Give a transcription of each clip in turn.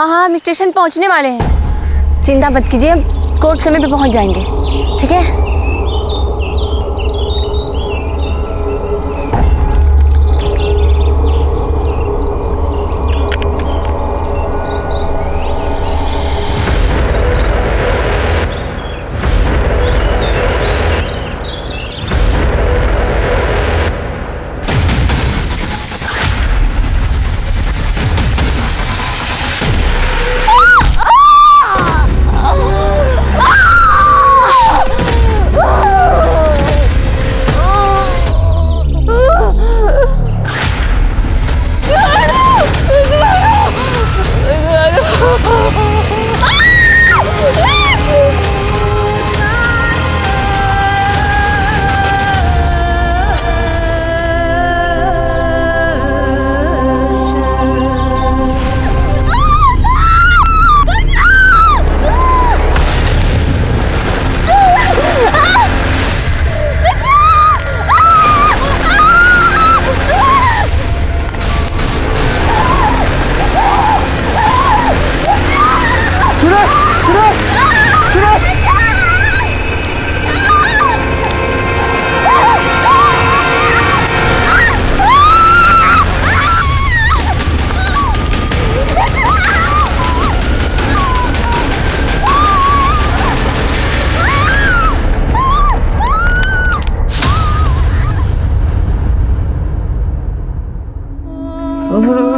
हाँ हाँ, हम स्टेशन पहुंचने वाले हैं। चिंता मत कीजिए, कोर्ट समय पे पहुंच जाएंगे। ठीक है।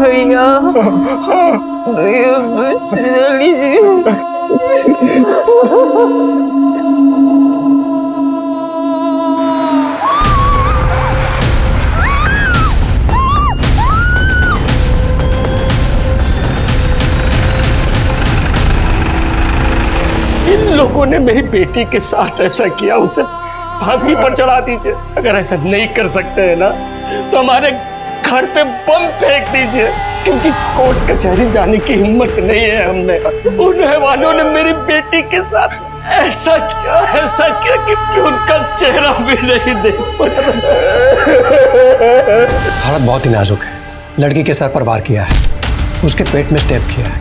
भैया भैया बच लीजिए। जिन लोगों ने मेरी बेटी के साथ ऐसा किया उसे फांसी पर चढ़ा दीजिए। अगर ऐसा नहीं कर सकते हैं ना तो हमारे घर पे बम फेंक दीजिए, क्योंकि कोर्ट कचहरी जाने की हिम्मत नहीं है हमें। उन रहवानों ने मेरी बेटी के साथ ऐसा किया कि उनका चेहरा भी नहीं देख पाया। हालत बहुत ही नाजुक है। लड़की के सर पर वार किया है, उसके पेट में स्टेप किया है,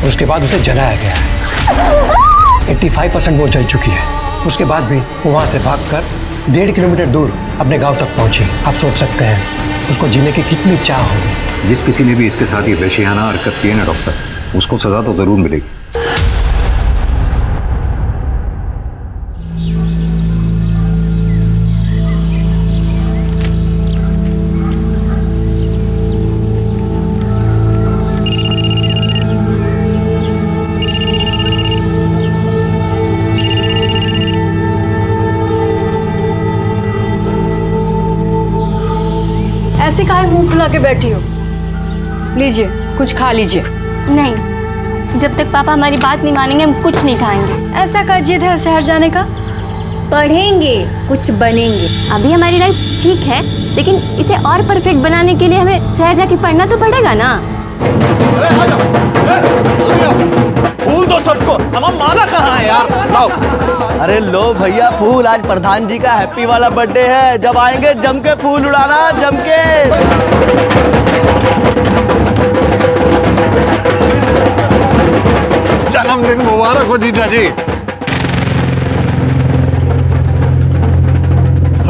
उसके बाद उसे जलाया गया है। 85% वो जल चुकी है। उसके बाद भी वो वहां से भागकर 1.5 किलोमीटर दूर अपने गांव तक पहुंची। आप सोच सकते हैं उसको जीने की कितनी चाह होगी। जिस किसी ने भी इसके साथ ये वहशियाना हरकत की है ना डॉक्टर, उसको सजा तो जरूर मिलेगी। ऐसे काहे मुंह फुला के बैठी हो? लीजिए, कुछ खा लीजिए। नहीं, जब तक पापा हमारी बात नहीं मानेंगे हम कुछ नहीं खाएंगे। ऐसा क्या जिद है शहर जाने का? पढ़ेंगे, कुछ बनेंगे। अभी हमारी लाइफ ठीक है, लेकिन इसे और परफेक्ट बनाने के लिए हमें शहर जाके पढ़ना तो पड़ेगा ना। फूल दो सबको। हमारा माला कहाँ है यार? लाओ। अरे लो भैया फूल, आज प्रधान जी का हैप्पी वाला बर्थडे है। जब आएंगे जम के फूल उड़ाना, जम के। जन्मदिन मुबारक हो जीजा जी।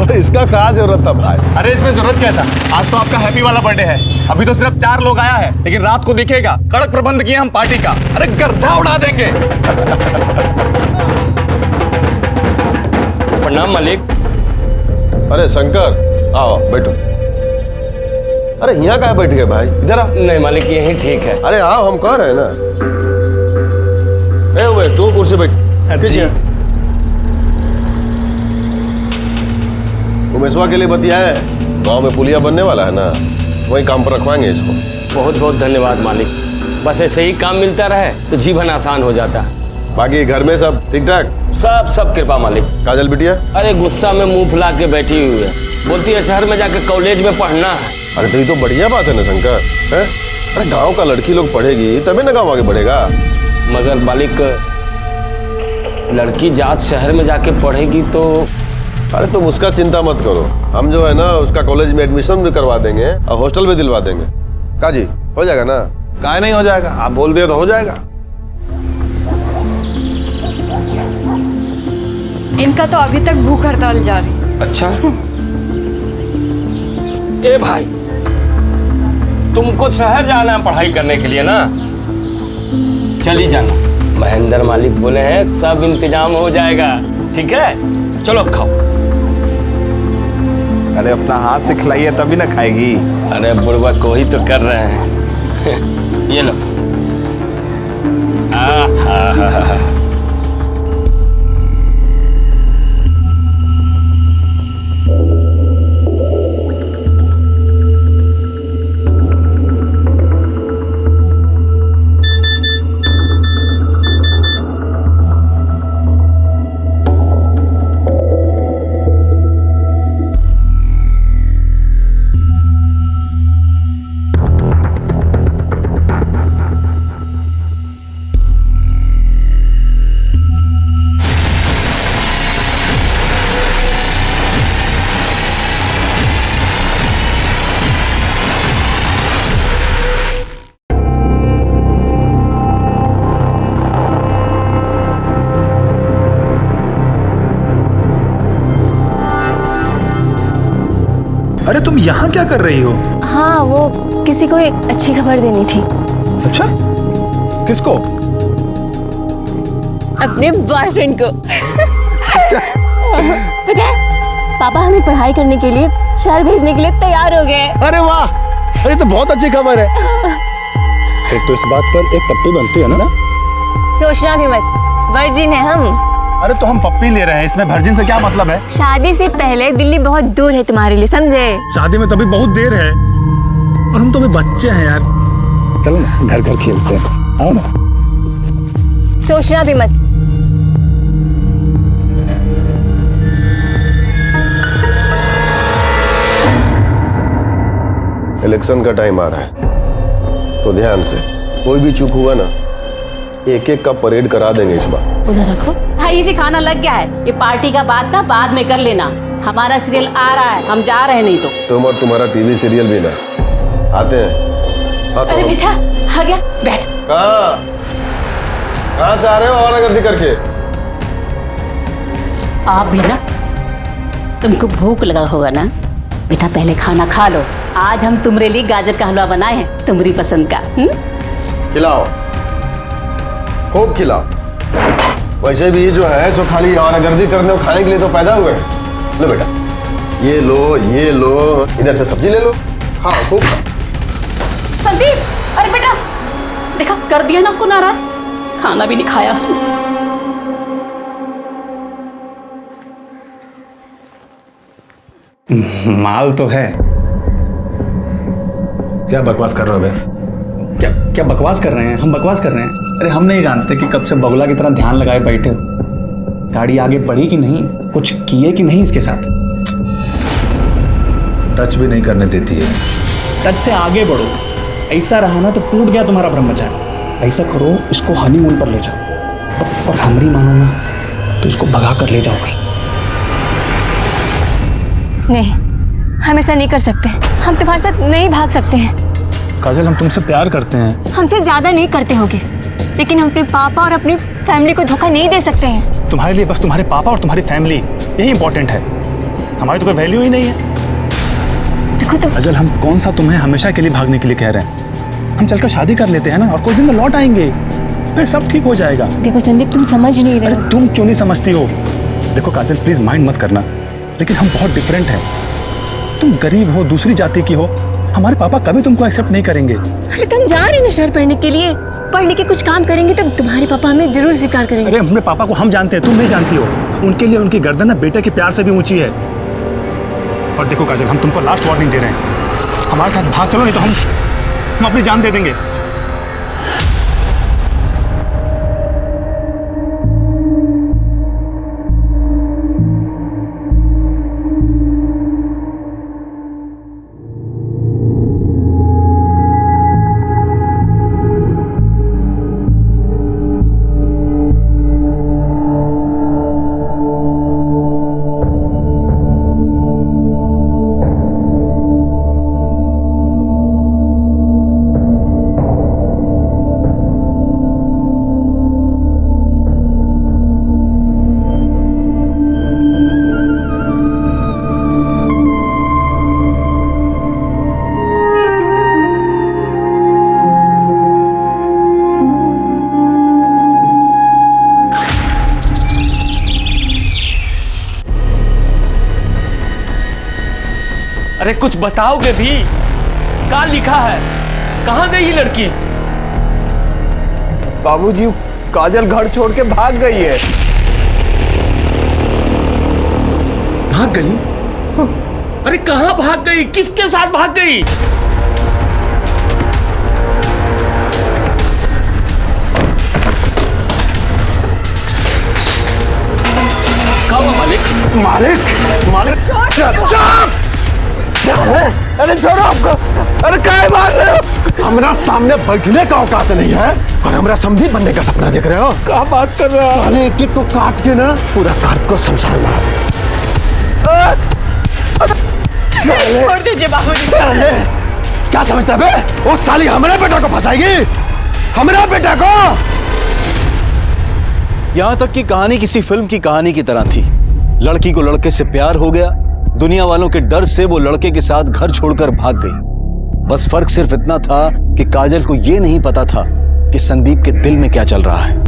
अरे इसका क्या जरूरत था भाई? अरे इसमें जरूरत कैसा? आज तो आपका हैप्पी वाला बर्थडे है। अभी तो सिर्फ 4 लोग आया है, लेकिन रात को दिखेगा। कड़क प्रबंध किए हम पार्टी का। अरे गर्दा उड़ा देंगे। प्रणाम मालिक। अरे शंकर, आओ बैठो। अरे यहाँ कहाँ बैठ गए भाई? इधर आ। नहीं मालिक, यही ठीक है। अरे आओ, हम कह रहे हैं ना। ए उमेश, तू कुर्सी बैठ। उमेशवा के लिए बतियाए, गांव में पुलिया बनने वाला है ना, वही काम पर रखवाएंगे इसको। बहुत बहुत धन्यवाद मालिक। बस ऐसे ही काम मिलता रहे तो जीवन आसान हो जाता। बाकी घर में सब ठीक ठाक? सब कृपा मालिक। काजल बिटिया? अरे गुस्सा में मुंह फुला के बैठी हुई है, बोलती है शहर में जाके कॉलेज में पढ़ना है। अरे तो ये तो बढ़िया बात है ना शंकर, है? अरे गांव का लड़की लोग पढ़ेगी तभी ना गांव आगे बढ़ेगा। मगर मालिक, लड़की जात शहर में जाके पढ़ेगी तो। अरे तुम उसका चिंता मत करो, हम जो है ना उसका कॉलेज में एडमिशन भी करवा देंगे और हॉस्टल भी दिलवा देंगे। काजी हो जाएगा ना? काहे नहीं हो जाएगा, आप बोल दिए तो हो जाएगा। इनका तो अभी तक भूख हड़ताल जारी। अच्छा ए भाई, तुमको शहर जाना है पढ़ाई करने के लिए ना, चली जाना। महेंद्र मालिक बोले हैं सब इंतजाम हो जाएगा, ठीक है? चलो अब खाओ। अरे अपना हाथ से खिलाइए तभी ना खाएगी। अरे बुढ़वा को ही तो कर रहे हैं। ये लो। आहा। अरे तुम यहाँ क्या कर रही हो? हाँ, वो किसी को एक अच्छी खबर देनी थी। अच्छा, किसको? अपने बॉयफ्रेंड को। अच्छा। पता है, पापा हमें पढ़ाई करने के लिए शहर भेजने के लिए तैयार हो गए। अरे वाह, अरे तो बहुत अच्छी खबर है। फिर तो इस बात पर एक पप्पी बनती है ना? सोचना भी मत, वर्जिन है हम। अरे तो हम पप्पी ले रहे हैं, इसमें वर्जिन से क्या मतलब है? शादी से पहले दिल्ली बहुत दूर है तुम्हारे लिए, समझे? शादी में तभी बहुत देर है, और हम तो अभी बच्चे हैं यार। चलो ना घर घर खेलते हैं, आओ ना। सोचना भी मत। इलेक्शन का टाइम आ रहा है, तो ध्यान से, कोई भी चूक हुआ ना, एक एक का परेड करा देंगे इस बार। उधर रखो। भाई जी खाना लग गया है, ये पार्टी का बात था बाद में कर लेना, हमारा सीरियल आ रहा है, हम जा रहे हैं। नहीं तो तुम और तुम्हारा टीवी सीरियल भी ना आते हैं। हाँ, अरे बेटा आ गया, बैठ। कहाँ से आ रहे हो आवारागर्दी करके? आप भी ना, तुमको भूख लगा होगा ना बेटा, पहले खाना खा लो। आज हम तुम्हारे लिए गाजर का हलवा बनाए हैं, तुम्हारी पसंद का। खिलाओ, खूब खिलाओ। वैसे भी जो है जो खाली आवारागर्दी करने और खाने के लिए तो पैदा हुए हैं। लो बेटा, ये लो, इधर से सब्जी ले लो, खाओ खूब खाओ। संदीप, अरे बेटा देखा, कर दिया ना उसको नाराज, खाना भी नहीं खाया उसने। माल तो है। क्या बकवास कर रहे हो बे? क्या क्या बकवास कर रहे हैं? हम बकवास कर रहे हैं? अरे हम नहीं जानते कि कब से बगुला की तरह ध्यान लगाए बैठे हो। गाड़ी आगे बढ़ी कि नहीं, कुछ किए कि नहीं इसके साथ? टच भी नहीं करने देती है। टच से आगे बढ़ो। ऐसा रहा ना तो टूट गया तुम्हारा ब्रह्मचारी। ऐसा करो, इसको हनीमून पर ले जाओ, और हमरी मानो ना तो इसको भगा कर ले जाओगे। नहीं, हम ऐसा नहीं कर सकते। हम तुम्हारे साथ नहीं भाग सकते हैं। काजल, हम तुमसे प्यार करते हैं। हमसे ज्यादा नहीं करते होगे, लेकिन हम अपने पापा और अपनी फैमिली को धोखा नहीं दे सकते हैं। तुम्हारे लिए बस तुम्हारे पापा और तुम्हारी फैमिली यही इंपॉर्टेंट है, हमारी तो कोई वैल्यू ही नहीं है। देखो तुम। काजल, हम कौन सा तुम्हें हमेशा के लिए भागने के लिए कह रहे हैं? हम चलकर शादी कर लेते हैं ना, और कुछ दिन में लौट आएंगे, फिर सब ठीक हो जाएगा। देखो संदीप, तुम समझ नहीं रहे हो। तुम क्यों नहीं समझती हो? देखो काजल, प्लीज माइंड मत करना, लेकिन हम बहुत डिफरेंट हैं। तुम गरीब हो, दूसरी जाति की हो, हमारे पापा कभी तुमको एक्सेप्ट नहीं करेंगे। अरे तुम जा रहे हो शहर पढ़ने के लिए, पढ़ लिख के कुछ काम करेंगे तो तुम्हारे पापा हमें जरूर स्वीकार करेंगे। अरे अपने पापा को हम जानते हैं, तुम नहीं जानती हो। उनके लिए उनकी गर्दन ना बेटे के प्यार से भी ऊंची है। और देखो काजल, हम तुमको लास्ट वार्निंग दे रहे हैं, हमारे साथ भाग चलो, नहीं तो हम अपनी जान दे देंगे। अरे कुछ बताओगे भी? क्या लिखा है? कहाँ गई ये लड़की? बाबूजी, काजल घर छोड़ के भाग गई है। भाग गई? अरे कहाँ भाग गई? किसके साथ भाग गई? कहाँ हुआ मालिक? मालिक अरे छोड़ो आपको। अरे काय मार रहे हो? हमारा सामने बैठने का औकात नहीं है और हमारा समधी बनने का सपना देख रहे हो। क्या बात कर रहे हो? साले एक एक को काट के ना पूरा घर को शमशान बना दे। छोड़ दीजिए बाबूजी। क्या समझता है बे? वो साली हमारे बेटा को फंसाएगी, हमारा बेटा को। यहां तक कि कहानी किसी फिल्म की कहानी की तरह थी। लड़की को लड़के से प्यार हो गया, दुनिया वालों के डर से वो लड़के के साथ घर छोड़कर भाग गई। बस फर्क सिर्फ इतना था कि काजल को यह नहीं पता था कि संदीप के दिल में क्या चल रहा है।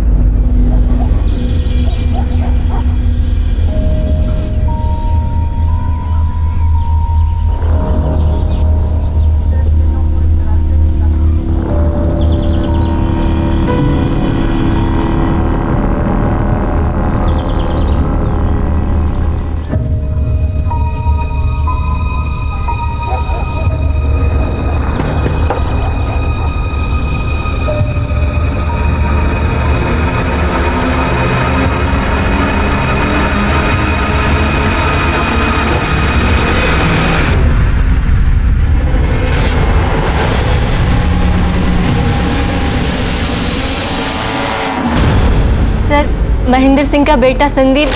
महेंद्र सिंह का बेटा संदीप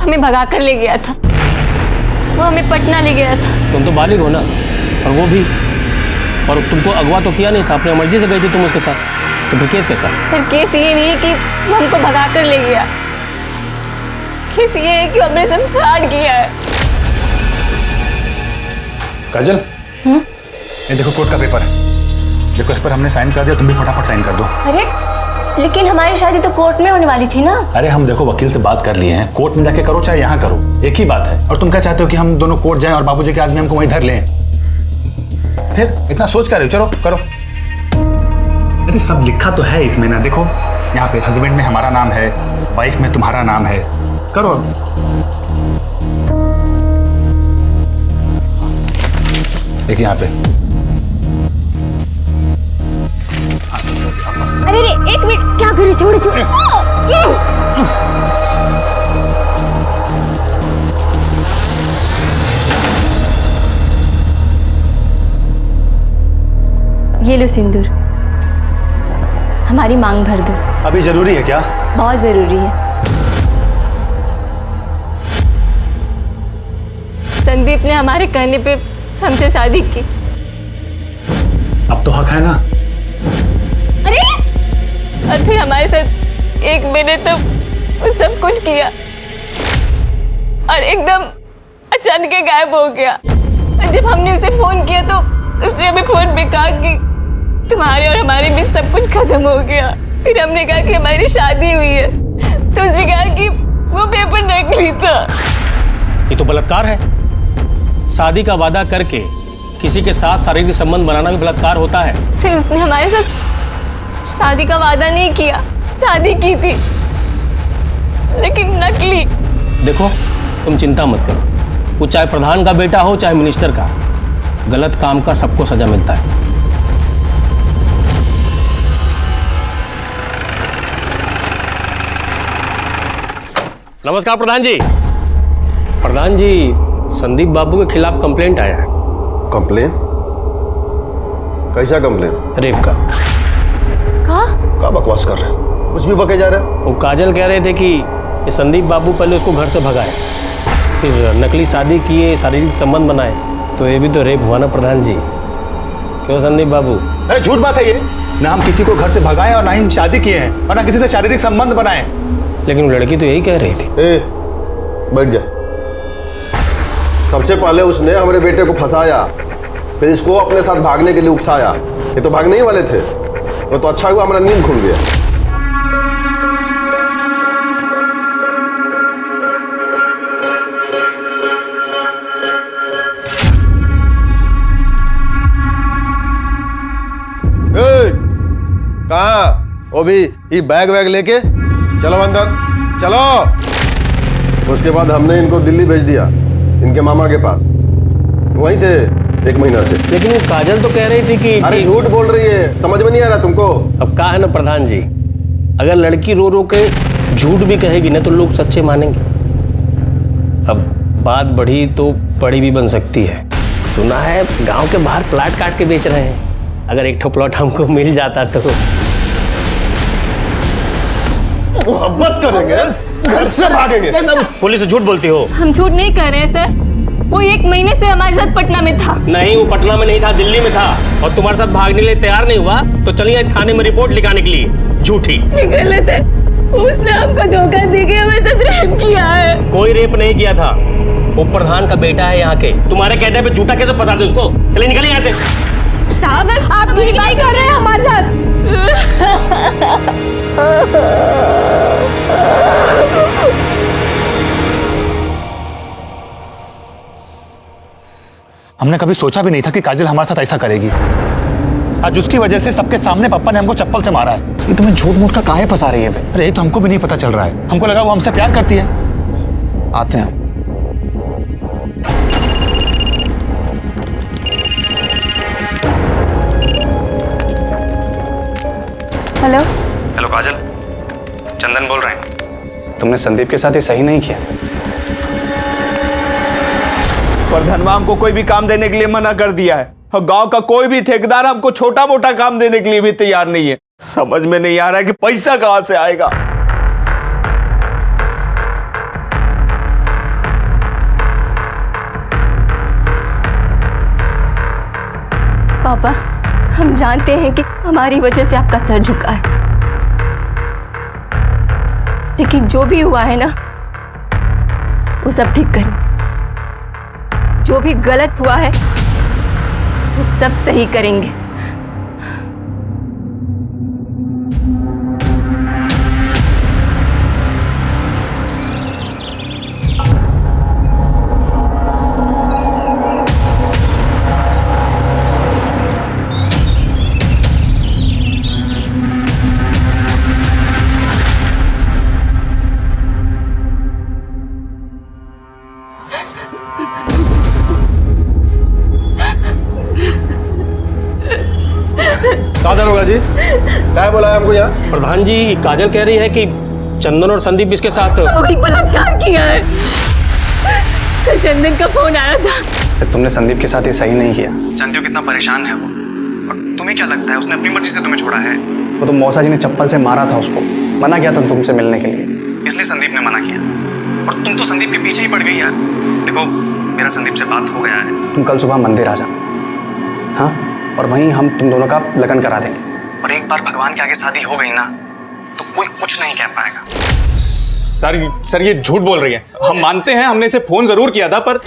हमें भगा कर ले गया था। वो हमें पटना ले गया था। तुम तो बालिग हो ना, और वो भी, और तुमको अगवा तो किया नहीं था, अपनी मर्जी से गई थी तुम उसके साथ। तो फिर केस कैसा? सर केस ये नहीं है कि वो हमको भगा कर ले गया, केस ये है कि हमने सब फ्रॉड किया है। काजल, ये देखो कोर्ट का पेपर है, देखो इस पर हमने साइन कर दिया, तुम भी फटाफट साइन कर दो। अरे लेकिन हमारी शादी तो कोर्ट में होने वाली थी ना। अरे हम देखो वकील से बात कर लिए हैं, कोर्ट में जाके करो चाहे यहाँ करो, एक ही बात है। और तुम क्या चाहते हो कि हम दोनों कोर्ट जाएं और बाबूजी के आदमी हमको वहीं धर लें? फिर इतना सोच कर रहे हो, चलो करो। अरे सब लिखा तो है इसमें ना, देखो यहाँ पे हस्बैंड में हमारा नाम है, वाइफ में तुम्हारा नाम है, करो। एक यहाँ पे। अरे एक मिनट, क्या करे? छोड़ छोड़। ये लो सिंदूर, हमारी मांग भर दो। अभी जरूरी है क्या? बहुत जरूरी है। संदीप ने हमारे कहने पे हमसे शादी की। अब तो हक है ना? अरे और फिर हमारे साथ एक महीने तक वो सब कुछ किया और एकदम अचानक गायब हो गया। और जब हमने उसे फोन किया तो उसने हमें फोन पे कहा कि तुम्हारे और हमारे बीच सब कुछ खत्म हो गया। फिर हमने कहा कि हमारी शादी हुई है, तो उसने कहा कि वो पेपर नकली था। ये तो बलात्कार है। शादी का वादा करके किसी के साथ शारीरिक संबंध बनाना भी बलात्कार होता है। सर उसने हमारे साथ शादी का वादा नहीं किया, शादी की थी लेकिन नकली। देखो तुम चिंता मत करो, वो चाहे प्रधान का बेटा हो चाहे मिनिस्टर का, गलत काम का सबको सजा मिलता है। नमस्कार प्रधान जी। प्रधान जी, संदीप बाबू के खिलाफ कंप्लेंट आया है। कंप्लेन? कैसा कंप्लेन? रेप का। क्या बकवास कर रहे हैं? कुछ भी बके जा रहे हैं। वो काजल कह रहे थे कि ये संदीप बाबू पहले उसको घर से भगाए, फिर नकली शादी किए, शारीरिक संबंध बनाए, तो ये भी तो रेप हुआ ना प्रधान जी। क्यों संदीप बाबू? अरे झूठ बात है ये, ना हम किसी को घर से भगाए और ना ही शादी किए हैं और ना किसी से शारीरिक संबंध बनाए। लेकिन वो लड़की तो यही कह रही थी। बैठ जा। सबसे पहले उसने हमारे बेटे को फंसाया, फिर इसको अपने साथ भागने के लिए उकसाया। ये तो भागने ही वाले थे, वो तो अच्छा हुआ हमारा नींद खुल गया। वो भी ये बैग वैग लेके चलो अंदर चलो। उसके बाद हमने इनको दिल्ली भेज दिया, इनके मामा के पास, वहीं थे 1 महीना से। लेकिन वो काजल तो कह रही थी कि अरे झूठ बोल रही है, समझ में नहीं आ रहा तुमको? अब कहा है ना प्रधान जी, अगर लड़की रो रो के झूठ भी कहेगी ना तो लोग सच्चे मानेंगे। अब बात बढ़ी तो बड़ी भी बन सकती है। सुना है गांव के बाहर प्लाट काट के बेच रहे हैं, अगर एक ठो प्लॉट हमको मिल जाता तो मोहब्बत करेंगे, घर से भागेंगे। पुलिस झूठ बोलती हो? हम झूठ नहीं कर रहे हैं सर, वो 1 महीने से हमारे साथ पटना में था। नहीं, वो पटना में नहीं था, दिल्ली में था, और तुम्हारे साथ भागने के लिए तैयार नहीं हुआ तो चलिए थाने में रिपोर्ट लिखाने के लिए। झूठी। ये गलत है, उसने हमको धोखा देके हमारे साथ रेप किया है। कोई रेप नहीं किया था, वो प्रधान का बेटा है यहाँ के। तुम्हारे कहने पे झूठा कैसे फंसा दे उसको? चले निकलिए यहाँ से। साहब आप ठीक नहीं कर रहे हैं हमारे साथ। हमने कभी सोचा भी नहीं था कि काजल हमारे साथ ऐसा करेगी। आज उसकी वजह से सबके सामने पापा ने हमको चप्पल से मारा है। ये तुम्हें झूठ मूठ का काहे फंसा रही है? अरे ये तो हमको भी नहीं पता चल रहा है, हमको लगा वो हमसे प्यार करती है। आते हैं। हेलो हेलो काजल, चंदन बोल रहे हैं। तुमने संदीप के साथ ये सही नहीं किया। प्रधानवा हमको कोई भी काम देने के लिए मना कर दिया है, और गांव का कोई भी ठेकेदार हमको छोटा मोटा काम देने के लिए भी तैयार नहीं है। समझ में नहीं आ रहा है कि पैसा कहां से आएगा। पापा, हम जानते हैं कि हमारी वजह से आपका सर झुका है, लेकिन जो भी हुआ है ना वो सब ठीक करें। जो भी गलत हुआ है वो सब सही करेंगे। काजल होगा जी, क्या बोला है हमको यहाँ? प्रधान जी, काजल कह रही है कि चंदन और संदीप इसके साथ वही बलात्कार किया है। कल चंदन का फोन आया था। तुमने संदीप के साथ ये सही नहीं किया। जानती हो कितना परेशान है वो, और तुम्हें क्या लगता है उसने अपनी मर्जी से तुम्हें छोड़ा है? वो तो मौसा जी ने चप्पल से मारा था उसको, मना किया था तुमसे मिलने के लिए, इसलिए संदीप ने मना किया। और तुम तो संदीप के पीछे ही पड़ गई यार। देखो, मेरा संदीप से बात हो गया है, तुम कल सुबह मंदिर आ जाना, हाँ? और वहीं हम तुम दोनों का लगन करा देंगे। और एक बार भगवान के आगे शादी हो गई ना तो कोई कुछ नहीं कह पाएगा। सर ये झूठ बोल रही है। हम मानते हैं, हमने इसे फोन जरूर किया था, पर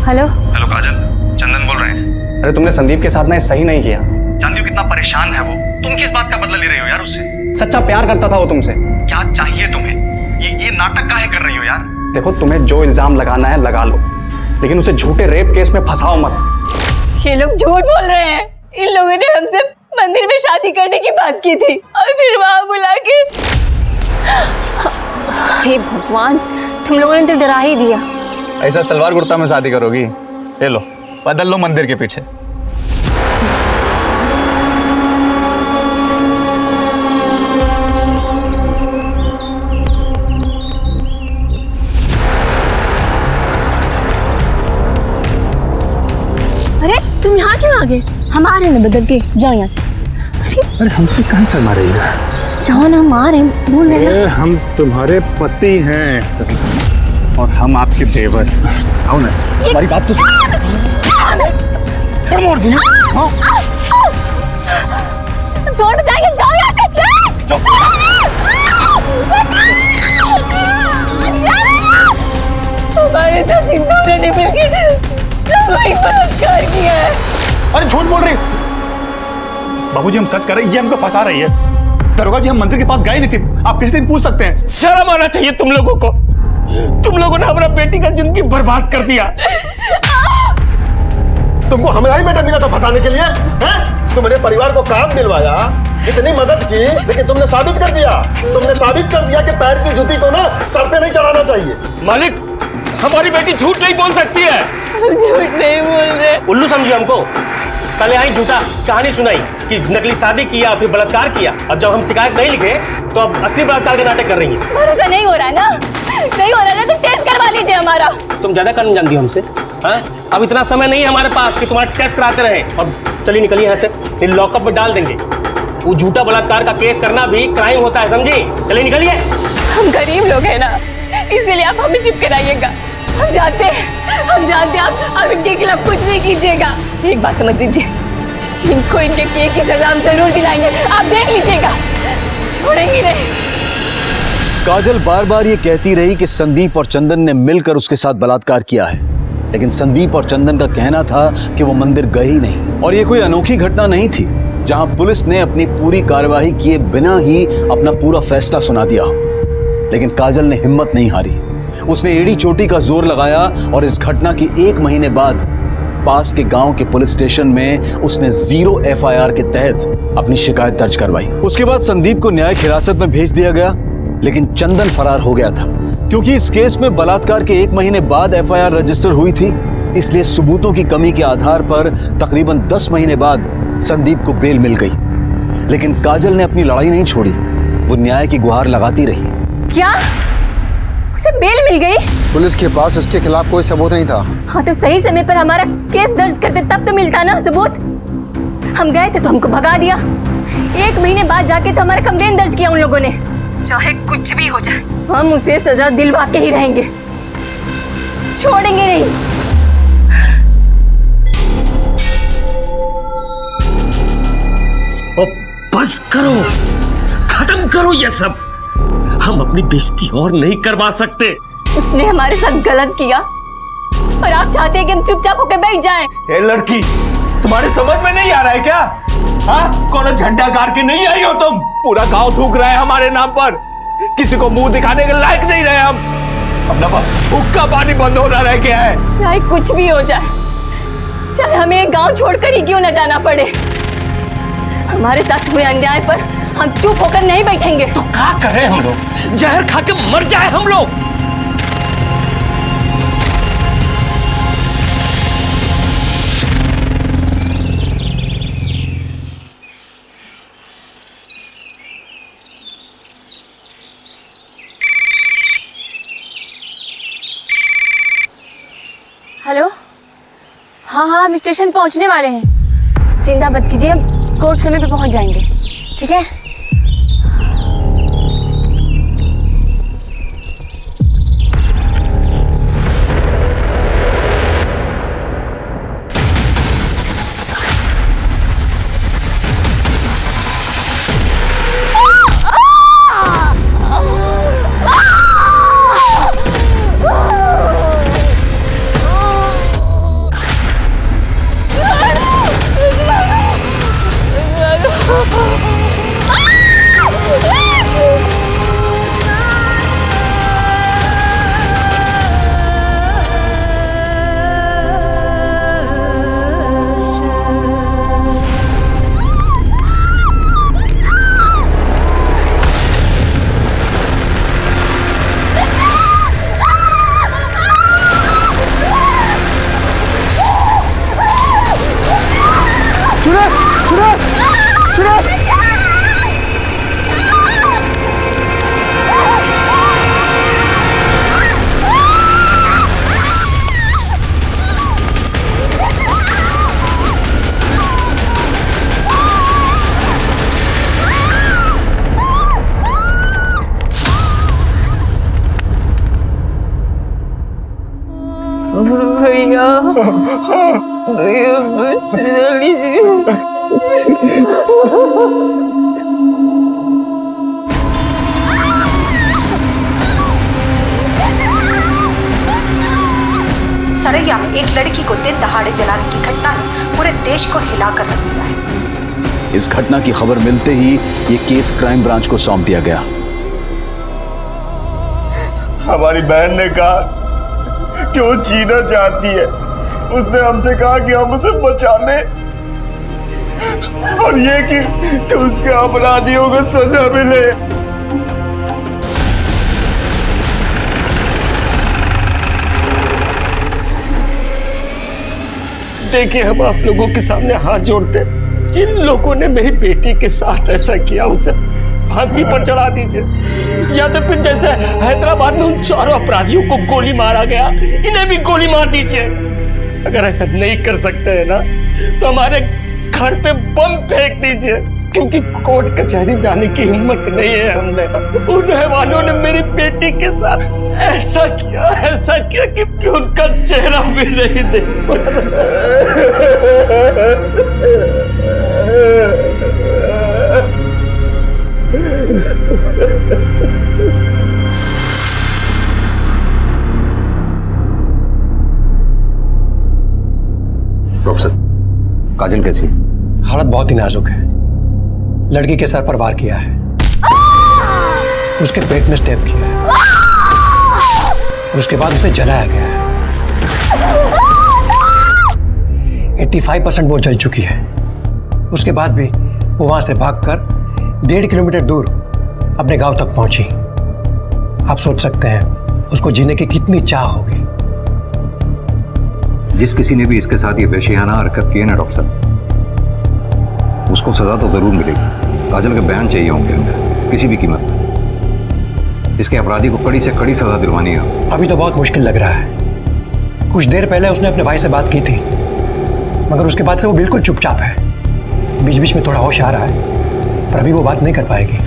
हेलो हेलो काजल, चंदन बोल रहे हैं। अरे तुमने संदीप के साथ ना सही नहीं किया। जानती हो कितना परेशान है वो। तुम किस बात का बदला ले रही हो यार उससे? सच्चा प्यार करता था वो तुमसे। क्या चाहिए तुम्हें? ये नाटक काहे कर रही हो यार? देखो, तुम्हें जो इल्जाम लगाना है लगा लो, लेकिन उसे झूठे रेप केस में फंसाओ मत। ये लोग झूठ बोल रहे हैं। इन लोगों ने हमसे मंदिर में शादी करने की बात की थी और फिर वहां बुला के। हे भगवान, तुम लोगों ने तो डरा ही दिया। ऐसा सलवार कुर्ता में शादी करोगी? ले लो, बदल लो मंदिर के पीछे। अरे तुम यहाँ क्यों आ गए? हम आ रहे हैं बदल के, जाओ यहाँ से। अरे हमसे कहाँ शर्मा रही है? जाओ ना, हम आ रहे हैं, बोल रहे हैं। हम तुम्हारे पति हैं और हम आपके देवर। आओ ना, हमारी बात तो मोड़ दिया। छोड़ जाइए, जाओ यहाँ से। हमारे साथ इन दोनों ने मिलकर वही बलात्कार किया है। अरे झूठ बोल रही। बाबूजी, हम सच कर रहे हैं, ये हमको फंसा रही है। दरोगा जी, हम मंदिर के पास गए नहीं थे, आप किसी दिन पूछ सकते हैं। शर्म आना चाहिए तुम लोगों को। तुम लोगों ने हमारा बेटी का जिंदगी बर्बाद कर दिया। तुमको हमारा ही बेटा मिला था फंसाने के लिए, हैं? तुमने परिवार को काम दिलवाया, इतनी मदद की, लेकिन तुमने साबित कर दिया कि पैर की जूती को ना सर पे नहीं चढ़ाना चाहिए। मालिक, हमारी बेटी झूठ नहीं बोल सकती है। झूठ नहीं बोल रहे। उल्लू समझिए हमको। कल यहाँ झूठा कहानी सुनाई कि नकली शादी किया फिर बलात्कार किया, अब जब हम शिकायत नहीं लिखे तो अब असली बलात्कार के नाटक कर रही है। भरोसा नहीं हो रहा है ना, नहीं हो रहा है ना, तो टेस्ट करवा लीजिए हमारा। तुम ज्यादा करने जानती हो हमसे, हाँ? अब इतना समय नहीं है हमारे पास कि तुम्हारा टेस्ट कराते रहे। अब चलिए निकलिए यहाँ से, फिर लॉकअप में डाल देंगे। वो झूठा बलात्कार का केस करना भी क्राइम होता है, समझी? चलिए निकलिए। हम गरीब लोग हैं ना, इसीलिए आप हमें चुप कराइएगा। हम जानते हैं आप इनके खिलाफ कुछ नहीं कीजिएगा। एक बात समझ लीजिए, इनको इनके किए की सजा हम जरूर दिलाएंगे, आप देख लीजिएगा, छोड़ेंगे नहीं। काजल बार बार ये कहती रही कि संदीप और चंदन ने मिलकर उसके साथ बलात्कार किया है, लेकिन संदीप और चंदन का कहना था कि वो मंदिर गए ही नहीं। और ये कोई अनोखी घटना नहीं थी जहां पुलिस ने अपनी पूरी कार्यवाही किए बिना ही अपना पूरा फैसला सुना दिया। लेकिन काजल ने हिम्मत नहीं हारी, उसने एड़ी चोटी का जोर लगाया और इस घटना के 1 महीने बाद पास के गांव के पुलिस स्टेशन में उसने 0 FIR के तहत अपनी शिकायत दर्ज करवाई। उसके बाद संदीप को न्यायिक हिरासत में भेज दिया गया, लेकिन चंदन फरार हो गया था। क्योंकि इस केस में बलात्कार के 1 महीने बाद FIR रजिस्टर हुई थी, इसलिए सबूतों की कमी के आधार पर तकरीबन 10 महीने बाद संदीप को बेल मिल गई। लेकिन काजल ने अपनी लड़ाई नहीं छोड़ी, वो न्याय की गुहार लगाती रही। क्या उसे बेल मिल गई? पुलिस के पास उसके खिलाफ कोई सबूत नहीं था। हाँ, तो सही समय पर हमारा केस दर्ज करते तब तो मिलता ना सबूत। हम गए थे तो हमको भगा दिया, 1 महीने बाद जाके तो हमारा कंप्लेन दर्ज किया उन लोगों ने। चाहे कुछ भी हो जाए, हम उसे सजा दिलवा के ही रहेंगे, छोड़ेंगे नहीं। ओ, बस करो, खत्म करो ये सब। हम अपनी बेइज्जती और नहीं करवा सकते। उसने हमारे साथ गलत किया और आप चाहते हैं कि हम चुपचाप होकर बैठ जाएं। ए लड़की, तुम्हारे समझ में नहीं आ रहा है क्या? हाँ, कौन झंडा गाड़ के नहीं आई हो तुम? पूरा गांव थूक रहा है हमारे नाम पर, किसी को मुंह दिखाने के लायक नहीं रहे हम। अपना बस हुक्का पानी बंद होना रह गया है। चाहे कुछ भी हो जाए, चाहे हमें एक गांव छोड़कर ही क्यों न जाना पड़े, हमारे साथ हुए अन्याय पर हम चुप होकर नहीं बैठेंगे। तो क्या करें हम लोग? जहर खा के मर जाए हम लोग? हेलो, हाँ, हम स्टेशन पहुंचने वाले हैं। चिंता मत कीजिए, हम कोर्ट समय पे पहुंच जाएंगे, ठीक है? भैया, भैया बचा लीजिए। सरैया में एक लड़की को दिन दहाड़े जलाने की घटना ने पूरे देश को हिलाकर रख दिया है। इस घटना की खबर मिलते ही ये केस क्राइम ब्रांच को सौंप दिया गया। हमारी बहन ने कहा कि वो जीना चाहती है। उसने हमसे कहा कि हम उसे बचा लें। और ये कि उसके अपराधियों को सजा मिले। देखिए, हम आप लोगों के सामने हाथ जोड़ते, जिन लोगों ने मेरी बेटी के साथ ऐसा किया उसे फांसी पर चढ़ा दीजिए, या तो फिर जैसे हैदराबाद में उन चारों अपराधियों को गोली मारा गया, इन्हें भी गोली मार दीजिए। अगर ऐसा नहीं कर सकते हैं ना, तो हमारे घर पे बम फेंक दीजिए, क्योंकि कोर्ट कचहरी जाने की हिम्मत नहीं है हमने। उन रहवानों ने मेरी बेटी के साथ ऐसा किया कि उनका चेहरा भी नहीं देख पा प्रोफेसर, काजल कैसी? हालत बहुत ही नाजुक है। लड़की के सर पर वार किया है, उसके पेट में स्टेप किया है, और उसके बाद उसे जलाया गया है। 85% वो जल चुकी है। उसके बाद भी वो वहां से भागकर 1.5 किलोमीटर दूर अपने गांव तक पहुंची। आप सोच सकते हैं उसको जीने की कितनी चाह होगी। जिस किसी ने भी इसके साथ ये वैश्याना हरकत की है ना डॉक्टर साहब, उसको सजा तो जरूर मिलेगी। काजल के बयान चाहिए होंगे हमें, किसी भी कीमत पर। इसके अपराधी को कड़ी से कड़ी सजा दिलवानी है। अभी तो बहुत मुश्किल लग रहा है। कुछ देर पहले उसने अपने भाई से बात की थी, मगर उसके बाद से वो बिल्कुल चुपचाप है। बीच बीच में थोड़ा होश आ रहा है, पर अभी वो बात नहीं कर पाएगी।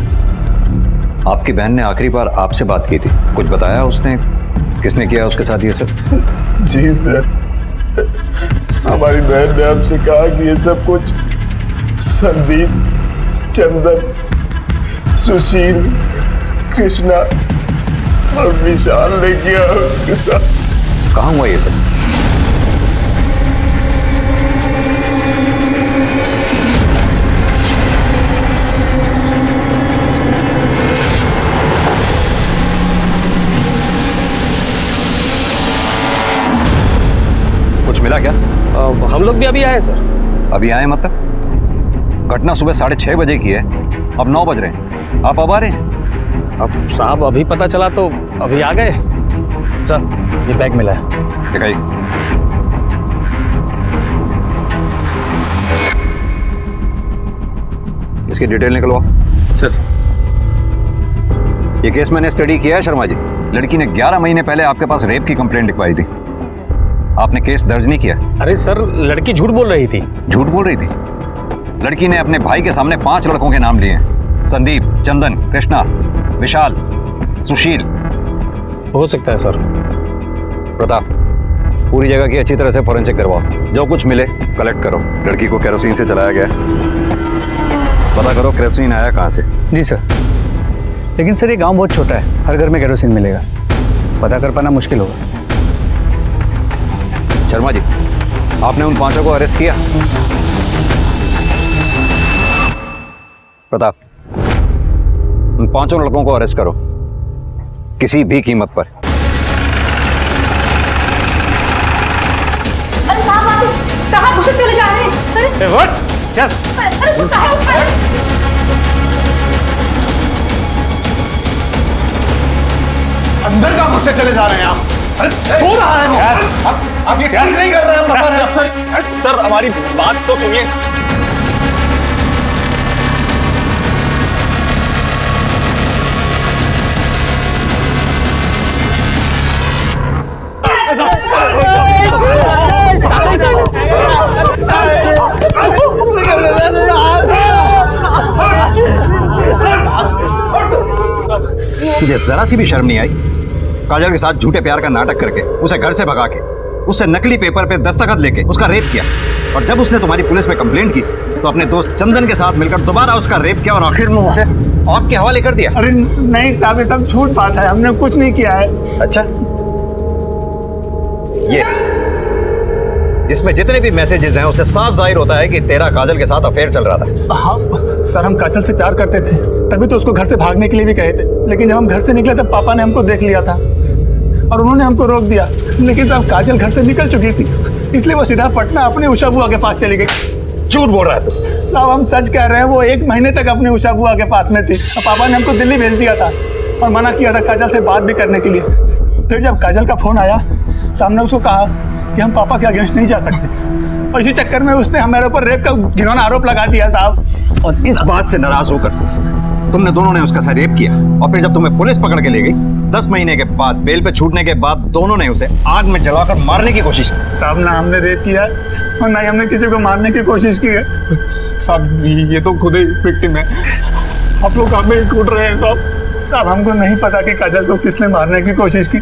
आपकी बहन ने आखिरी बार आपसे बात की थी, कुछ बताया उसने? किसने किया उसके साथ ये सब? जी सर, हमारी बहन ने आपसे कहा कि ये सब कुछ संदीप, चंदन, सुशील, कृष्णा और विशाल ने किया उसके साथ। कहाँ हुआ ये सब? कुछ मिला क्या? हम लोग भी अभी आए सर। अभी आए मतलब? घटना सुबह 6:30 बजे की है, अब 9 बज रहे हैं। आप अब आ रहे हैं? अब साहब अभी पता चला तो अभी आ गए। सर, ये बैग मिला है। दिखाइए। इसकी डिटेल निकलवाओ। सर, ये केस मैंने स्टडी किया है शर्मा जी। लड़की ने 11 महीने पहले आपके पास रेप की कंप्लेंट लिखवाई थी। आपने केस दर्ज नहीं किया। अरे सर, लड़की झूठ बोल रही थी। झूठ बोल रही थी? लड़की ने अपने भाई के सामने 5 लड़कों के नाम लिए हैं। संदीप, चंदन, कृष्णा, विशाल, सुशील। हो सकता है सर। प्रताप, पूरी जगह की अच्छी तरह से फॉरेंसिक करवाओ। जो कुछ मिले कलेक्ट करो। लड़की को केरोसिन से जलाया गया, पता करो केरोसिन आया कहाँ से। जी सर। लेकिन सर, ये गांव बहुत छोटा है, हर घर में केरोसिन मिलेगा, पता कर पाना मुश्किल होगा। शर्मा जी, आपने उन 5 को अरेस्ट किया? प्रताप, उन 5 लड़कों को अरेस्ट करो, किसी भी कीमत पर। अरे कहाँ घुसे चले जा रहे हैं? अरे उसको कहाँ उठाए? अंदर कहाँ घुसे चले जा रहे हैं आप? सो रहा है वो। आप ये ठीक नहीं कर रहे हैं, हम बता रहे हैं। सर, हमारी बात तो सुनिए। तुझे जरा सी भी शर्म नहीं आई? काजल के साथ झूठे प्यार का नाटक करके, उसे घर से भगा के, उससे नकली पेपर पे दस्तखत लेके उसका रेप किया, और जब उसने तुम्हारी पुलिस में कंप्लेंट की तो अपने दोस्त चंदन के साथ मिलकर दोबारा उसका रेप किया और आखिर में उसे आपके हवाले कर दिया। अरे नहीं साहब, ये सब झूठ बात है, हमने कुछ नहीं किया है। अच्छा, ये इसमें जितने भी मैसेजेस हैं उससे साफ जाहिर होता है कि तेरा काजल के साथ अफेयर चल रहा था। हाँ सर, हम काजल से प्यार करते थे, तभी तो उसको घर से भागने के लिए भी कहे थे। लेकिन जब हम घर से निकले तब पापा ने हमको देख लिया था और उन्होंने हमको रोक दिया। लेकिन साहब, काजल घर से निकल चुकी थी, इसलिए वो सीधा पटना अपनी उषा बुआ के पास चली गई। झूठ बोल रहा है तू। साहब हम सच कह रहे हैं, वो 1 महीने तक अपनी उषा बुआ के पास में थी। पापा ने हमको दिल्ली भेज दिया था और मना किया था काजल से बात भी करने के लिए। फिर जब काजल का फोन आया तो हमने उसको कहा कि हम पापा के अगेंस्ट नहीं जा सकते, और इसी चक्कर में उसने हमारे ऊपर रेप का घिनौना आरोप लगा दिया साहब। और इस बात से नाराज होकर तुमने दोनों ने उसका साथ रेप किया, और फिर जब तुम्हें पुलिस पकड़ के ले गई 10 महीने के बाद, बेल पे छूटने के बाद, दोनों ने उसे आग में जलाकर मारने की कोशिश की। साहब ना हमने रेप किया और ना ही हमने किसी को मारने की कोशिश की है साहब, ये तो खुद ही विक्टिम है। आप लोग हमें ही कूट रहे हैं साहब। हमको नहीं पता कि काजल को किसने मारने की कोशिश की,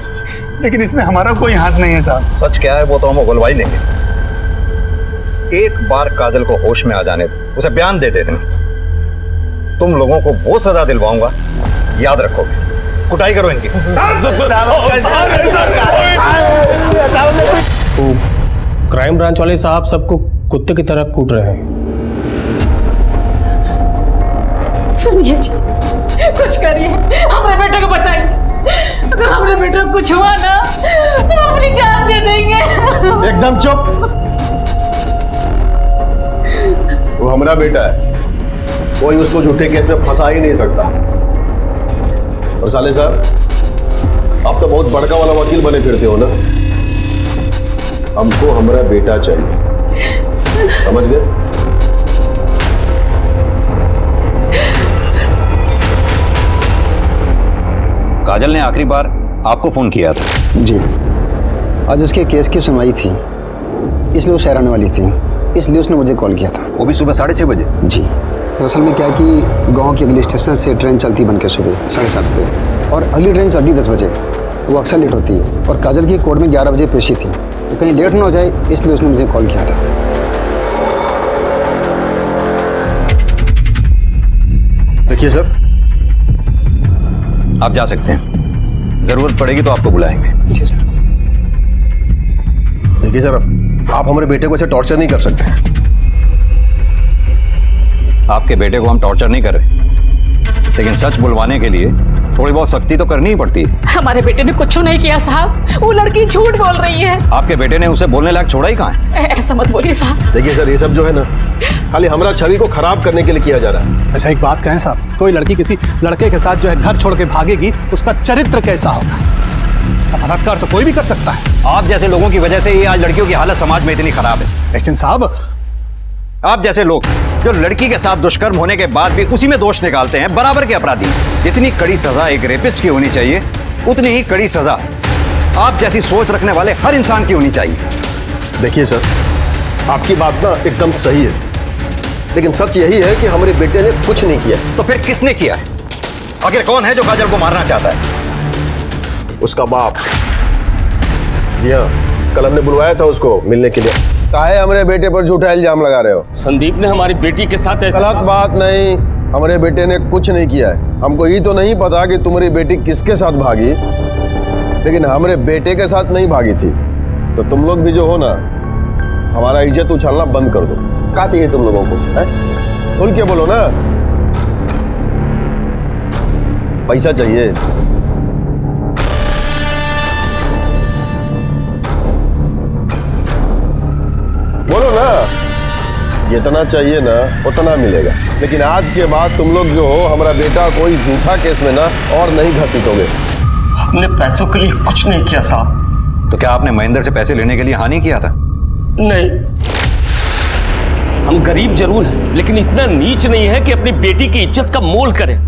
लेकिन इसमें हमारा कोई हाथ नहीं है साहब। सच क्या है वो तो हम उगलवा ही लेंगे। एक बार काजल को होश में आ जाने दो, उसे बयान दे देना, तुम लोगों को वो सजा दिलवाऊंगा, याद रखोगे। कुटाई करो इनकी। क्राइम ब्रांच वाले साहब सबको कुत्ते की तरह कूट रहे हैं। सुनिए जी, कुछ करिए, हमारे बेटे को बचाइए। अगर हमारे बेटे को कुछ हुआ ना तो हम अपनी जान दे देंगे। एकदम चुप। वो हमारा बेटा है, कोई उसको झूठे केस में फंसा ही नहीं सकता। और साले साहब, आप तो बहुत बड़का वाला वकील बने फिरते हो ना। हमको हमारा बेटा चाहिए, समझ गए? काजल ने आखिरी बार आपको फोन किया था? जी, आज उसके केस की सुनवाई थी, इसलिए वो शहर आने वाली थी, इसलिए उसने मुझे कॉल किया था। वो भी सुबह 6:30 बजे? जी, दरअसल में क्या है कि गांव के अगले स्टेशन से ट्रेन चलती बन के सुबह 7:30 पे, और अगली ट्रेन चलती 10 बजे। वो अक्सर लेट होती है, और काजल की कोर्ट में 11 बजे पेशी थी, तो कहीं लेट ना हो जाए इसलिए उसने मुझे कॉल किया था। देखिए सर, आप जा सकते हैं, जरूरत पड़ेगी तो आपको बुलाएंगे। जी सर। देखिए सर, आप हमारे बेटे को ऐसे टॉर्चर नहीं कर सकते। आपके बेटे को हम टॉर्चर नहीं कर रहे, लेकिन सच बुलवाने के लिए थोड़ी बहुत सख्ती तो करनी ही पड़ती है। हमारे बेटे ने कुछ नहीं किया साहब, वो लड़की झूठ बोल रही है। आपके बेटे ने उसे बोलने लायक छोड़ा ही कहाँ है? ऐसा मत बोलिए साहब। देखिए सर, ये सब जो है ना, खाली हमारा छवि को खराब करने के लिए किया जा रहा है। अच्छा एक बात कहें साहब, कोई लड़की किसी लड़के के साथ जो है घर छोड़ के भागेगी, उसका चरित्र कैसा होगा? बलात्कार तो कोई भी कर सकता है। आप जैसे लोगों की वजह से ही आज लड़कियों की हालत समाज में इतनी खराब है। लेकिन साहब, आप जैसे लोग जो लड़की के साथ दुष्कर्म होने के बाद भी उसी में दोष निकालते हैं, बराबर के अपराधी। जितनी कड़ी सजा एक रेपिस्ट की होनी चाहिए, उतनी ही कड़ी सजा आप जैसी सोच रखने वाले हर इंसान की होनी चाहिए। देखिए सर, आपकी बात ना एकदम सही है, लेकिन सच यही है कि हमारे बेटे ने कुछ नहीं किया। तो फिर किसने किया है? आखिर कौन है जो काजल को मारना चाहता है? उसका बाप। जी हाँ, कल हमने बुलवाया था उसको मिलने के लिए। काहे हमारे बेटे पर झूठा इल्जाम लगा रहे हो? संदीप ने हमारी बेटी के साथ ऐसा... गलत बात नहीं, हमारे बेटे ने कुछ नहीं किया है। हमको ये तो नहीं पता कि तुम्हारी बेटी किसके साथ भागी, लेकिन हमारे बेटे के साथ नहीं भागी थी। तो तुम लोग भी जो हो ना, हमारा इज्जत उछालना बंद कर दो। क्या चाहिए तुम लोगों को? खुल के बोलो ना। पैसा चाहिए? बोलो ना। जितना चाहिए ना उतना मिलेगा, लेकिन आज के बाद तुम लोग जो हो, हमारा बेटा कोई झूठा केस में ना और नहीं घसीटोगे। हमने पैसों के लिए कुछ नहीं किया साहब। तो क्या आपने महेंद्र से पैसे लेने के लिए हानि किया था? नहीं, हम गरीब जरूर हैं, लेकिन इतना नीच नहीं है कि अपनी बेटी की इज्जत का मोल करें।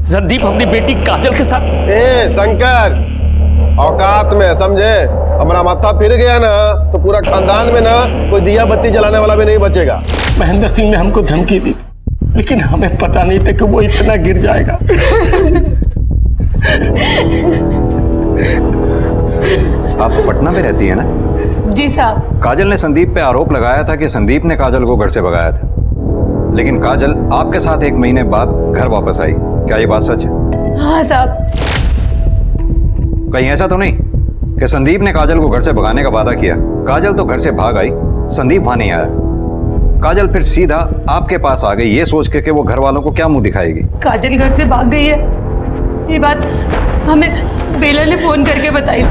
संदीप अपनी बेटी काजल के साथ... ए शंकर, औकात में समझे? हमारा माथा फिर गया ना तो पूरा खानदान में ना कोई दिया बत्ती जलाने वाला भी नहीं बचेगा। महेंद्र सिंह ने हमको धमकी दी, लेकिन हमें पता नहीं था कि वो इतना गिर जाएगा। आप पटना में रहती है ना? जी साहब। काजल ने संदीप पे आरोप लगाया था कि संदीप ने काजल को घर से भगाया था, लेकिन काजल आपके साथ 1 महीने बाद घर वापस आई। क्या ये बात सच है? हाँ साहब। कहीं ऐसा तो नहीं कि संदीप ने काजल को घर से भगाने का वादा किया, काजल तो घर से भाग आई, संदीप वहां नहीं आया, काजल फिर सीधा आपके पास आ गई, ये सोच के कि वो घर वालों को क्या मुंह दिखाएगी? काजल घर से भाग गई है, ये बात हमें बेला ने फोन करके बताई थी।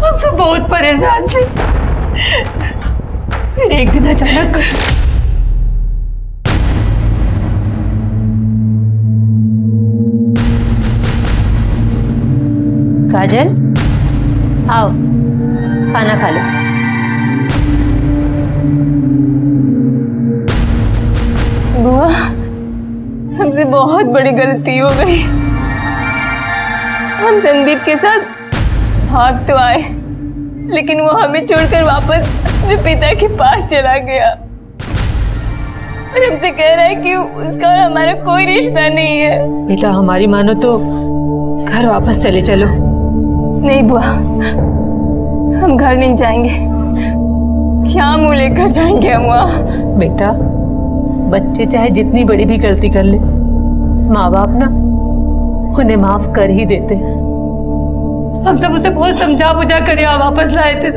हम सब बहुत परेशान थे। फिर एक दिन अचानक काजल, आओ खाना खा लो। बुआ, हमसे बहुत बड़ी गलती हो गई। हम संदीप के साथ भाग तो आए, लेकिन वो हमें छोड़कर वापस अपने पिता के पास चला गया और हमसे कह रहा है कि उसका और हमारा कोई रिश्ता नहीं है। बेटा हमारी मानो तो घर वापस चले चलो। नहीं बुआ, हम घर नहीं जाएंगे। क्या मुंह लेकर जाएंगे हम वहाँ? बेटा बच्चे चाहे जितनी बड़ी भी गलती कर ले, माँ बाप ना उन्हें माफ कर ही देते। हम सब उसे बहुत समझा बुझा कर यहाँ वापस लाए थे,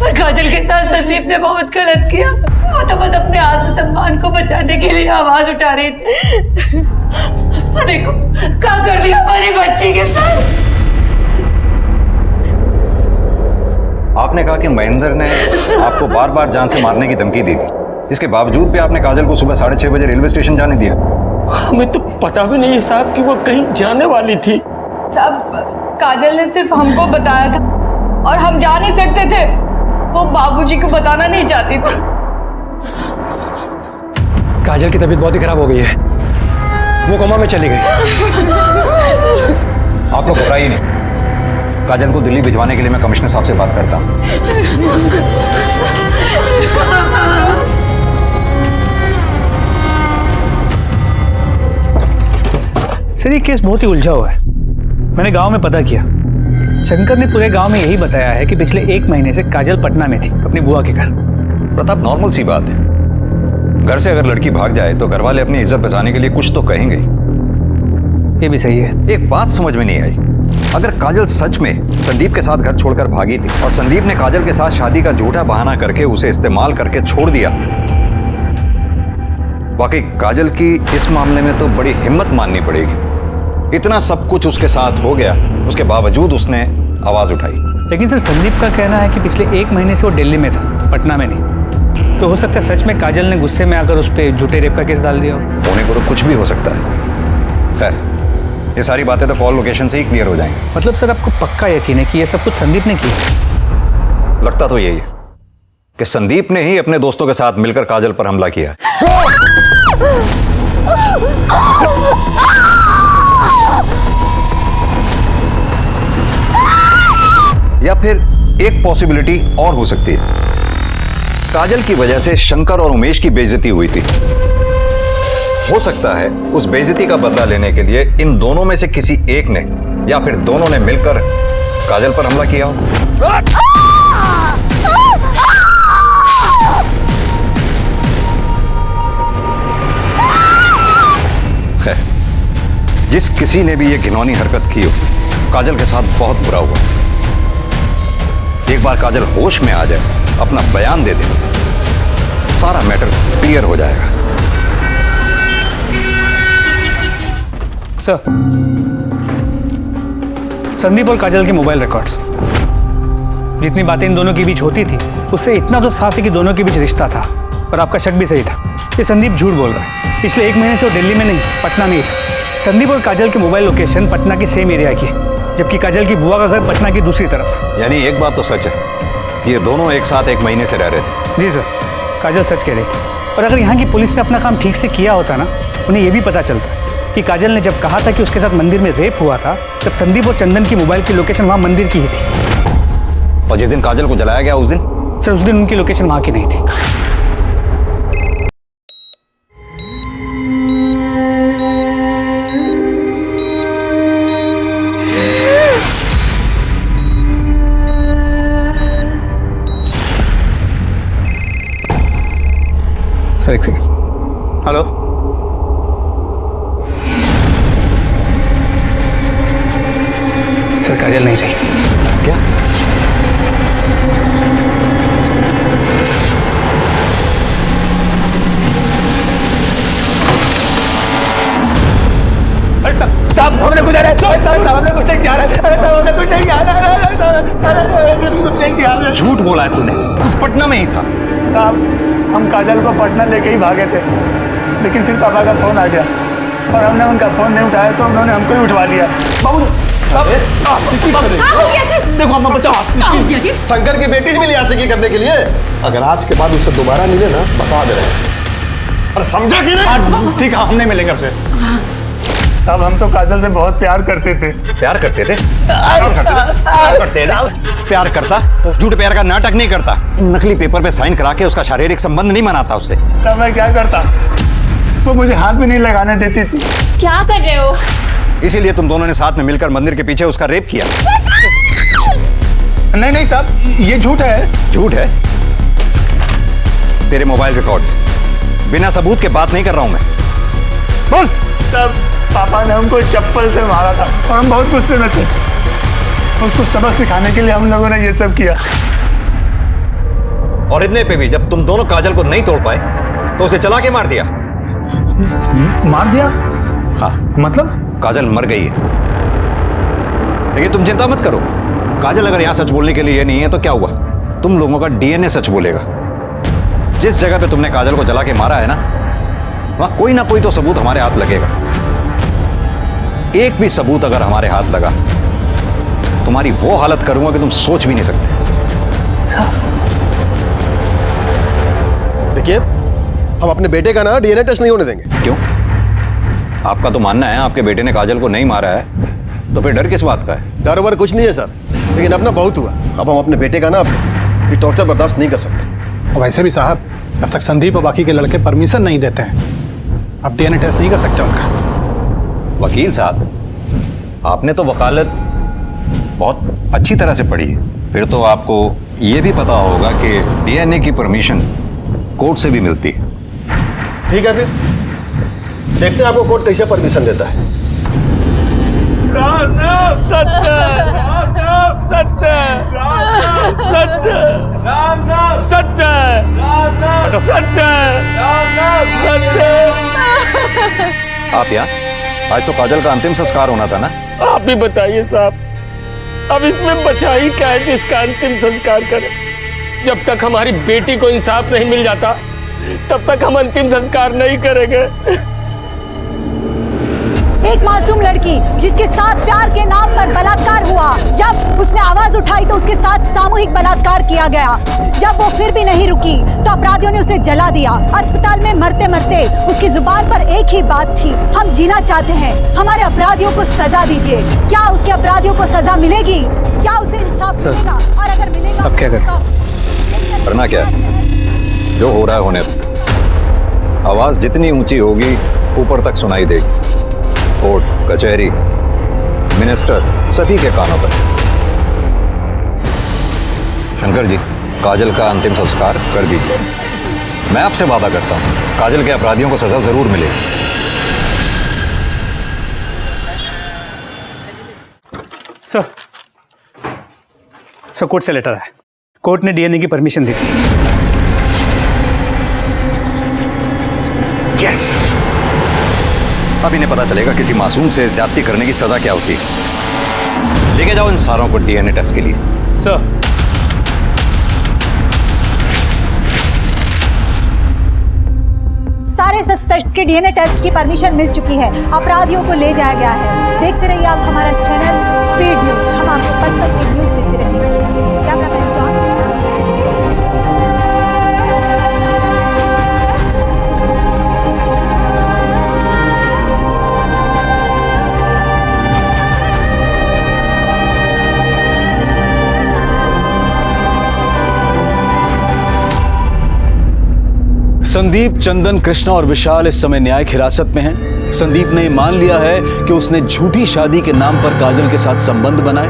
पर काजल के साथ संदीप ने बहुत गलत किया। वो तो बस अपने आत्मसम्मान को बचाने के लिए आवाज उठा रही थी। देखो क्या कर दिया हमारे बच्चे के साथ। आपने कहा कि महेंद्र ने आपको बार बार जान से मारने की धमकी दी थी, इसके बावजूद भी आपने काजल को सुबह 6:30 बजे रेलवे स्टेशन जाने दिया। हमें तो पता भी नहीं है साहब कि वो कहीं जाने वाली थी। साहब काजल ने सिर्फ हमको बताया था और हम जा नहीं सकते थे। वो बाबूजी को बताना नहीं चाहती थी। काजल की तबीयत बहुत ही खराब हो गई है, वो कोमा में चली गई। आप लोग घबराइए नहीं, काजल को दिल्ली भिजवाने के लिए मैं कमिश्नर साहब से बात करता हूँ। सर ये केस बहुत ही उलझा हुआ है। मैंने गांव में पता किया, शंकर ने पूरे गांव में यही बताया है कि पिछले 1 महीने से काजल पटना में थी अपनी बुआ के घर। प्रताप, नॉर्मल सी बात है, घर से अगर लड़की भाग जाए तो घर वाले अपनी इज्जत बचाने के लिए कुछ तो कहेंगे। ये भी सही है। एक बात समझ में नहीं आई, अगर काजल सच में संदीप के साथ घर छोड़कर भागी थी और संदीप ने काजल के साथ शादी का झूठा बहाना करके उसे इस्तेमाल करके छोड़ दिया, वाकई काजल की इस मामले में तो बड़ी हिम्मत माननी पड़ेगी। इतना सब कुछ उसके साथ हो गया, उसके बावजूद उसने आवाज उठाई। लेकिन सर संदीप का कहना है कि पिछले 1 महीने से वो दिल्ली में था, पटना में नहीं। तो हो सकता है सच में काजल ने गुस्से में आकर उस पर झूठे रेप का केस डाल दिया हो। होने को तो कुछ भी हो सकता है। खैर, ये सारी बातें तो कॉल लोकेशन से ही क्लियर हो जाएंगी। मतलब सर आपको पक्का यकीन है कि ये सब कुछ संदीप ने किया? लगता तो यही है कि संदीप ने ही अपने दोस्तों के साथ मिलकर काजल पर हमला किया। या फिर एक पॉसिबिलिटी और हो सकती है, काजल की वजह से शंकर और उमेश की बेइज्जती हुई थी। हो सकता है उस बेइज्जती का बदला लेने के लिए इन दोनों में से किसी एक ने या फिर दोनों ने मिलकर काजल पर हमला किया हो। खैर, जिस किसी ने भी ये घिनौनी हरकत की हो, काजल के साथ बहुत बुरा हुआ। एक बार काजल होश में आ जाए, अपना बयान दे दे, सारा मैटर क्लियर हो जाएगा। सर, संदीप और काजल के मोबाइल रिकॉर्ड्स, जितनी बातें इन दोनों के बीच होती थी उससे इतना तो साफ है कि दोनों के बीच रिश्ता था। पर आपका शक भी सही था, ये संदीप झूठ बोल रहा है। पिछले 1 महीने से वो दिल्ली में नहीं, पटना में ही था। संदीप और काजल की मोबाइल लोकेशन पटना के सेम एरिया की है, जबकि काजल की बुआ का घर पटना की दूसरी तरफ। यानी एक बात तो सच है, ये दोनों एक साथ 1 महीने से रह रहे थे। जी सर, काजल सच कह रही थी। और अगर यहाँ की पुलिस ने अपना काम ठीक से किया होता ना, उन्हें यह भी पता चलता कि काजल ने जब कहा था कि उसके साथ मंदिर में रेप हुआ था, तब संदीप और चंदन की मोबाइल की लोकेशन वहाँ मंदिर की ही थी। और जिस दिन काजल को जलाया गया उस दिन? सर, उस दिन उनकी लोकेशन वहाँ की नहीं थी। सर एक सेकंड। हेलो, सर काजल नहीं रही। क्या? अरे साहब हमने कुछ हमने कुछ नहीं किया। हमने कुछ नहीं किया। झूठ बोला है तूने, तू पटना में ही था। साहब, हम काजल को पटना लेके ही भागे थे, लेकिन फिर पापा का फोन आ गया और हमने उनका फोन नहीं उठाया तो उन्होंने हमको ही उठवा लिया। बाबू देखो अम्मा बचाओ। शंकर की बेटी मिली आशिकी करने के लिए। अगर आज के बाद उसे दोबारा मिले ना बता दे रहे हैं। और समझा कि नहीं? ठीक है, हम नहीं मिलेंगे आपसे। साहब हम तो काजल से बहुत प्यार करते थे। प्यार करते थे? प्यार करता? झूठ प्यार का नाटक नहीं करता। नकली पेपर पे साइन करा के उसका शारीरिक संबंध नहीं मनाता उससे। तब मैं क्या करता? वो मुझे हाथ भी नहीं लगाने देती थी। क्या कर रहे हो? इसीलिए तुम दोनों ने साथ में मिलकर मंदिर के पीछे उसका रेप किया। नहीं नहीं साहब, ये झूठ है। झूठ है? तेरे मोबाइल रिकॉर्ड्स, बिना सबूत के बात नहीं कर रहा हूं मैं। बोल। तब पापा ने हमको चप्पल से मारा था और हम बहुत गुस्से में थे। उसको सबक सिखाने के लिए हम लोगों ने ये सब किया। और इतने पे भी जब तुम दोनों काजल को नहीं तोड़ पाए तो उसे चला के मार दिया। मार दिया? हाँ। मतलब? काजल मर गई है। लेकिन तुम चिंता मत करो, काजल अगर यहां सच बोलने के लिए नहीं है तो क्या हुआ, तुम लोगों का डीएनए सच बोलेगा। जिस जगह पे तुमने काजल को जला के मारा है ना, वहां कोई ना कोई तो सबूत हमारे हाथ लगेगा। एक भी सबूत अगर हमारे हाथ लगा, तुम्हारी वो हालत करूंगा कि तुम सोच भी नहीं सकते। देखिए, हम अपने बेटे का ना डीएनए टेस्ट नहीं होने देंगे। क्यों? आपका तो मानना है आपके बेटे ने काजल को नहीं मारा है, तो फिर डर किस बात का है? डर वर कुछ नहीं है सर, लेकिन अब ना बहुत हुआ। अब हम अपने बेटे का ना ये टॉर्चर बर्दाश्त नहीं कर सकते। वैसे भी साहब, जब तक संदीप और बाकी के लड़के परमिशन नहीं देते हैं, अब डीएनए टेस्ट नहीं कर सकते उनका। वकील साहब, आपने तो वकालत बहुत अच्छी तरह से पढ़ी है, फिर तो आपको ये भी पता होगा कि डीएनए की परमिशन कोर्ट से भी मिलती है। ठीक है, फिर देखते हैं आपको कोर्ट कैसे परमिशन देता है। सत्य सत्य सत्य सत्य सत्य सत्य। आप यहाँ? आज तो काजल का अंतिम संस्कार होना था ना? आप भी बताइए साहब, अब इसमें बचा ही क्या है जिसका अंतिम संस्कार करें? जब तक हमारी बेटी को इंसाफ नहीं मिल जाता तब तक हम अंतिम संस्कार नहीं करेंगे। एक मासूम लड़की जिसके साथ प्यार के नाम पर बलात्कार हुआ, जब उसने आवाज उठाई तो उसके साथ सामूहिक बलात्कार किया गया। जब वो फिर भी नहीं रुकी तो अपराधियों ने उसे जला दिया। अस्पताल में मरते मरते उसकी जुबान पर एक ही बात थी, हम जीना चाहते हैं, हमारे अपराधियों को सजा दीजिए। क्या उसके अपराधियों को सजा मिलेगी? क्या उसे इंसाफ मिलेगा? और अगर मिलेगा अब क्या करें? करना क्या है? जो हो रहा है होने दो। आवाज जितनी ऊंची होगी ऊपर तक सुनाई देगी। कोर्ट, कचहरी, मिनिस्टर, सभी के कानों पर। शंकर जी, काजल का अंतिम संस्कार कर दीजिए। मैं आपसे वादा करता हूं, काजल के अपराधियों को सजा जरूर मिलेगी। सर कोर्ट से लेटर है। कोर्ट ने डीएनए की परमिशन दी। यस, अब इन्हें पता चलेगा किसी मासूम से ज्यादती करने की सजा क्या होती है। लेके जाओ इन सारों को डीएनए टेस्ट के लिए। सर सारे सस्पेक्ट के डीएनए टेस्ट की परमिशन मिल चुकी है, अपराधियों को ले जाया गया है। देखते रहिए आप हमारा चैनल स्पीड न्यूज, हम आपको पल पल की न्यूज देते रहेंगे। Cameraman John. संदीप, चंदन, कृष्णा और विशाल इस समय न्यायिक हिरासत में हैं। संदीप ने मान लिया है कि उसने झूठी शादी के नाम पर काजल के साथ संबंध बनाए,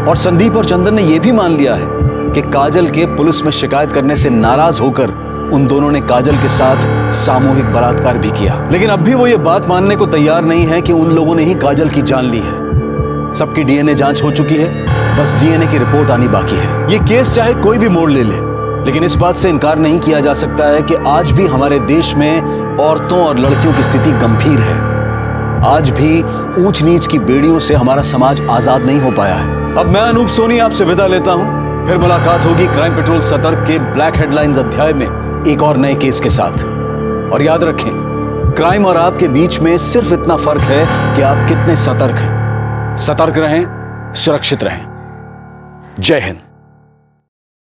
और संदीप और चंदन ने यह भी मान लिया है कि काजल के पुलिस में शिकायत करने से नाराज होकर उन दोनों ने काजल के साथ सामूहिक बलात्कार भी किया। लेकिन अब भी वो ये बात मानने को तैयार नहीं है कि उन लोगों ने ही काजल की जान ली है। सबकी डीएनए जांच हो चुकी है, बस डीएनए की रिपोर्ट आनी बाकी है। ये केस चाहे कोई भी मोड़ ले ले, लेकिन इस बात से इनकार नहीं किया जा सकता है कि आज भी हमारे देश में औरतों और लड़कियों की स्थिति गंभीर है। आज भी ऊंच नीच की बेड़ियों से हमारा समाज आजाद नहीं हो पाया है। अब मैं अनूप सोनी आपसे विदा लेता हूं, फिर मुलाकात होगी क्राइम पेट्रोल सतर्क के ब्लैक हेडलाइंस अध्याय में एक और नए केस के साथ। और याद रखें, क्राइम और आपके बीच में सिर्फ इतना फर्क है कि आप कितने सतर्क हैं। सतर्क रहें, सुरक्षित रहें। जय हिंद।